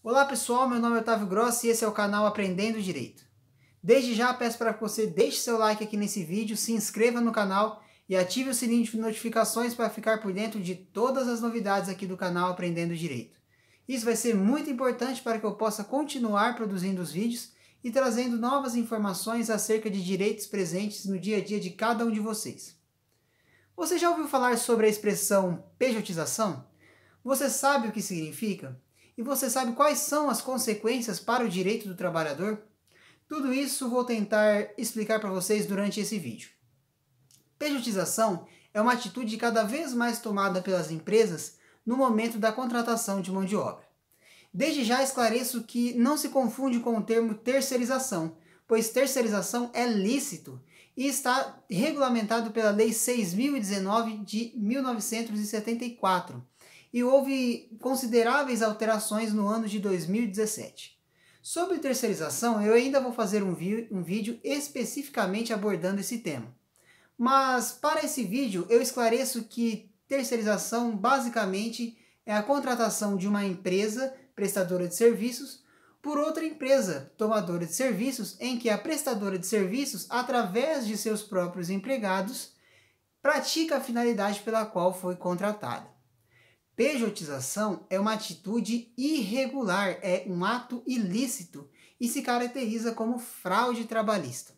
Olá pessoal, meu nome é Otávio Grossi e esse é o canal Aprendendo Direito. Desde já peço para que você deixe seu like aqui nesse vídeo, se inscreva no canal e ative o sininho de notificações para ficar por dentro de todas as novidades aqui do canal Aprendendo Direito. Isso vai ser muito importante para que eu possa continuar produzindo os vídeos e trazendo novas informações acerca de direitos presentes no dia a dia de cada um de vocês. Você já ouviu falar sobre a expressão pejotização? Você sabe o que significa? E você sabe quais são as consequências para o direito do trabalhador? Tudo isso vou tentar explicar para vocês durante esse vídeo. Pejotização é uma atitude cada vez mais tomada pelas empresas no momento da contratação de mão de obra. Desde já esclareço que não se confunde com o termo terceirização, pois terceirização é lícito e está regulamentado pela Lei 6.019 de 1974. E houve consideráveis alterações no ano de 2017. Sobre terceirização, eu ainda vou fazer um vídeo especificamente abordando esse tema. Mas para esse vídeo eu esclareço que terceirização basicamente é a contratação de uma empresa prestadora de serviços por outra empresa tomadora de serviços, em que a prestadora de serviços, através de seus próprios empregados, pratica a finalidade pela qual foi contratada. Pejotização é uma atitude irregular, é um ato ilícito e se caracteriza como fraude trabalhista.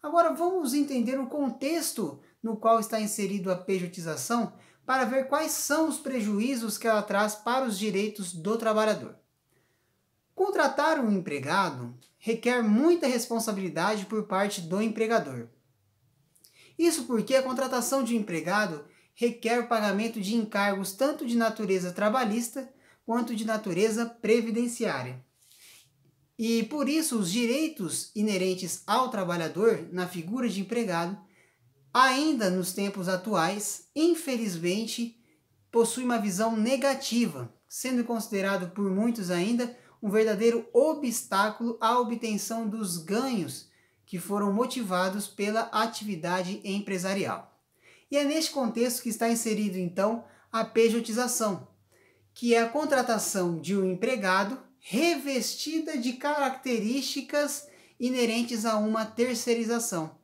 Agora vamos entender o contexto no qual está inserido a pejotização para ver quais são os prejuízos que ela traz para os direitos do trabalhador. Contratar um empregado requer muita responsabilidade por parte do empregador. Isso porque a contratação de um empregado requer o pagamento de encargos tanto de natureza trabalhista quanto de natureza previdenciária. E por isso os direitos inerentes ao trabalhador na figura de empregado, ainda nos tempos atuais, infelizmente, possui uma visão negativa, sendo considerado por muitos ainda um verdadeiro obstáculo à obtenção dos ganhos que foram motivados pela atividade empresarial. E é neste contexto que está inserido, então, a pejotização, que é a contratação de um empregado revestida de características inerentes a uma terceirização.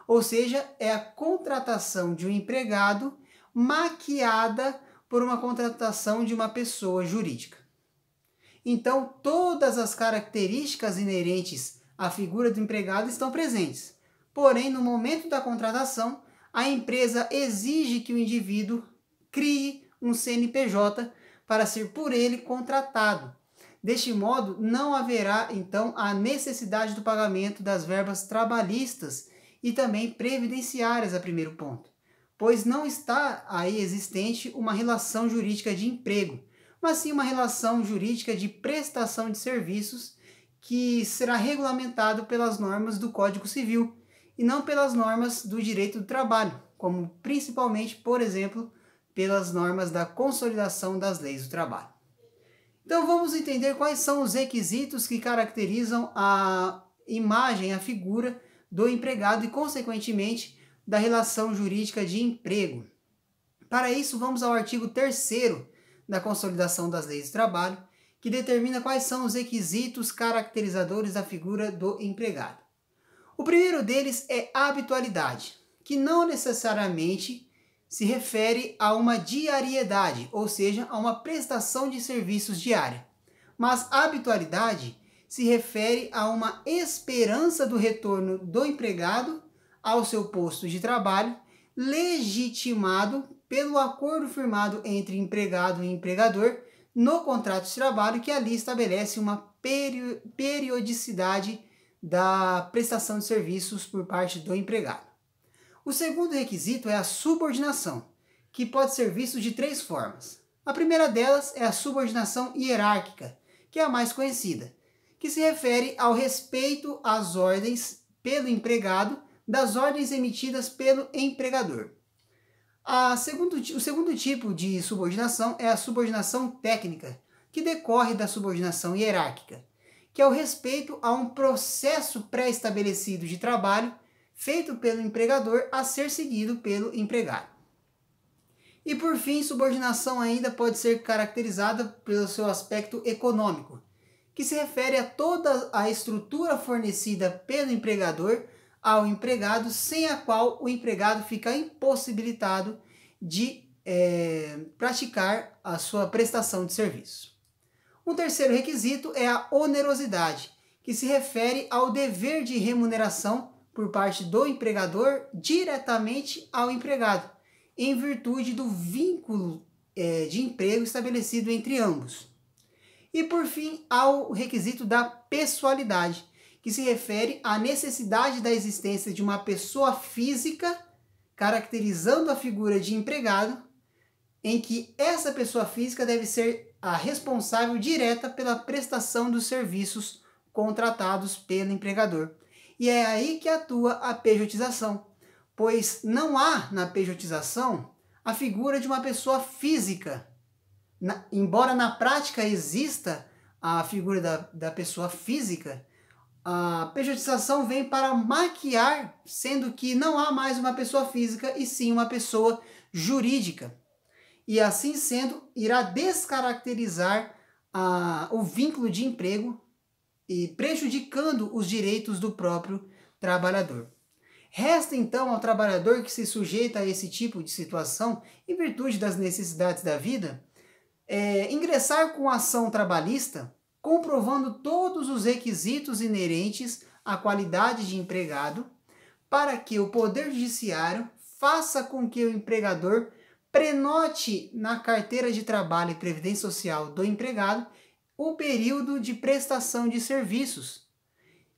Ou seja, é a contratação de um empregado maquiada por uma contratação de uma pessoa jurídica. Então, todas as características inerentes à figura do empregado estão presentes. Porém, no momento da contratação, a empresa exige que o indivíduo crie um CNPJ para ser por ele contratado. Deste modo, não haverá, então, a necessidade do pagamento das verbas trabalhistas e também previdenciárias, a primeiro ponto, pois não está aí existente uma relação jurídica de emprego, mas sim uma relação jurídica de prestação de serviços que será regulamentado pelas normas do Código Civil e não pelas normas do direito do trabalho, como principalmente, por exemplo, pelas normas da consolidação das leis do trabalho. Então vamos entender quais são os requisitos que caracterizam a imagem, a figura do empregado e, consequentemente, da relação jurídica de emprego. Para isso, vamos ao artigo 3º da Consolidação das Leis do Trabalho, que determina quais são os requisitos caracterizadores da figura do empregado. O primeiro deles é a habitualidade, que não necessariamente se refere a uma diariedade, ou seja, a uma prestação de serviços diária. Mas a habitualidade se refere a uma esperança do retorno do empregado ao seu posto de trabalho, legitimado pelo acordo firmado entre empregado e empregador no contrato de trabalho, que ali estabelece uma periodicidade da prestação de serviços por parte do empregado. O segundo requisito é a subordinação, que pode ser visto de 3 formas. A primeira delas é a subordinação hierárquica, que é a mais conhecida, que se refere ao respeito às ordens pelo empregado das ordens emitidas pelo empregador. O segundo tipo de subordinação é a subordinação técnica, que decorre da subordinação hierárquica, que é o respeito a um processo pré-estabelecido de trabalho feito pelo empregador a ser seguido pelo empregado. E por fim, subordinação ainda pode ser caracterizada pelo seu aspecto econômico, que se refere a toda a estrutura fornecida pelo empregador ao empregado, sem a qual o empregado fica impossibilitado de praticar a sua prestação de serviço. Um terceiro requisito é a onerosidade, que se refere ao dever de remuneração por parte do empregador diretamente ao empregado, em virtude do vínculo de emprego estabelecido entre ambos. E por fim, ao requisito da pessoalidade, que se refere à necessidade da existência de uma pessoa física, caracterizando a figura de empregado, em que essa pessoa física deve ser a responsável direta pela prestação dos serviços contratados pelo empregador. E é aí que atua a pejotização, pois não há na pejotização a figura de uma pessoa física. Embora na prática exista a figura da pessoa física, a pejotização vem para maquiar, sendo que não há mais uma pessoa física e sim uma pessoa jurídica. E assim sendo, irá descaracterizar o vínculo de emprego e prejudicando os direitos do próprio trabalhador. Resta então ao trabalhador que se sujeita a esse tipo de situação, em virtude das necessidades da vida, ingressar com ação trabalhista, comprovando todos os requisitos inerentes à qualidade de empregado, para que o Poder Judiciário faça com que o empregador prenote na carteira de trabalho e previdência social do empregado o período de prestação de serviços.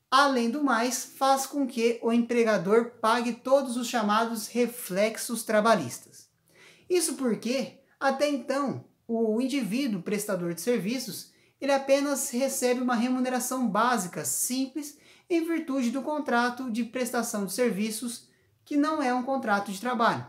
Além do mais, faz com que o empregador pague todos os chamados reflexos trabalhistas. Isso porque, até então, o indivíduo prestador de serviços, ele apenas recebe uma remuneração básica, simples, em virtude do contrato de prestação de serviços, que não é um contrato de trabalho.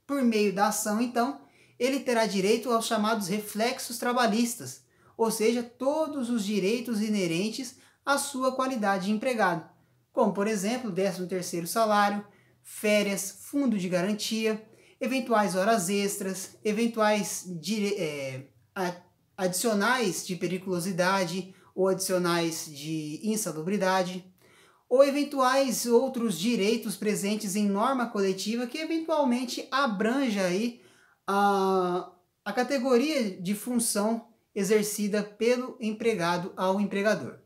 Por meio da ação, então, ele terá direito aos chamados reflexos trabalhistas, ou seja, todos os direitos inerentes à sua qualidade de empregado, como, por exemplo, 13º salário, férias, fundo de garantia, eventuais horas extras, eventuais adicionais de periculosidade ou adicionais de insalubridade, ou eventuais outros direitos presentes em norma coletiva que eventualmente abranja aí a categoria de função exercida pelo empregado ao empregador.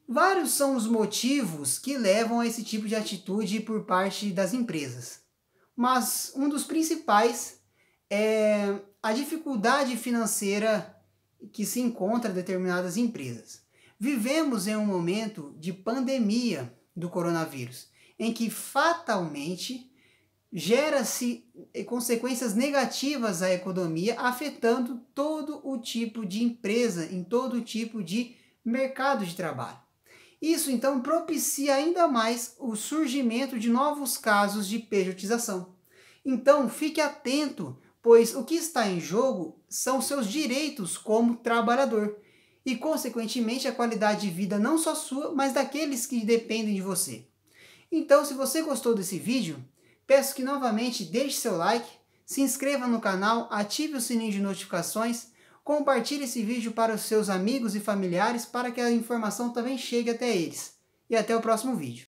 Vários são os motivos que levam a esse tipo de atitude por parte das empresas, mas um dos principais é a dificuldade financeira que se encontra em determinadas empresas. Vivemos em um momento de pandemia do coronavírus, em que fatalmente gera-se consequências negativas à economia, afetando todo o tipo de empresa, em todo o tipo de mercado de trabalho. Isso, então, propicia ainda mais o surgimento de novos casos de pejotização. Então, fique atento, pois o que está em jogo são seus direitos como trabalhador e, consequentemente, a qualidade de vida não só sua, mas daqueles que dependem de você. Então, se você gostou desse vídeo, peço que novamente deixe seu like, se inscreva no canal, ative o sininho de notificações, compartilhe esse vídeo para os seus amigos e familiares para que a informação também chegue até eles. E até o próximo vídeo.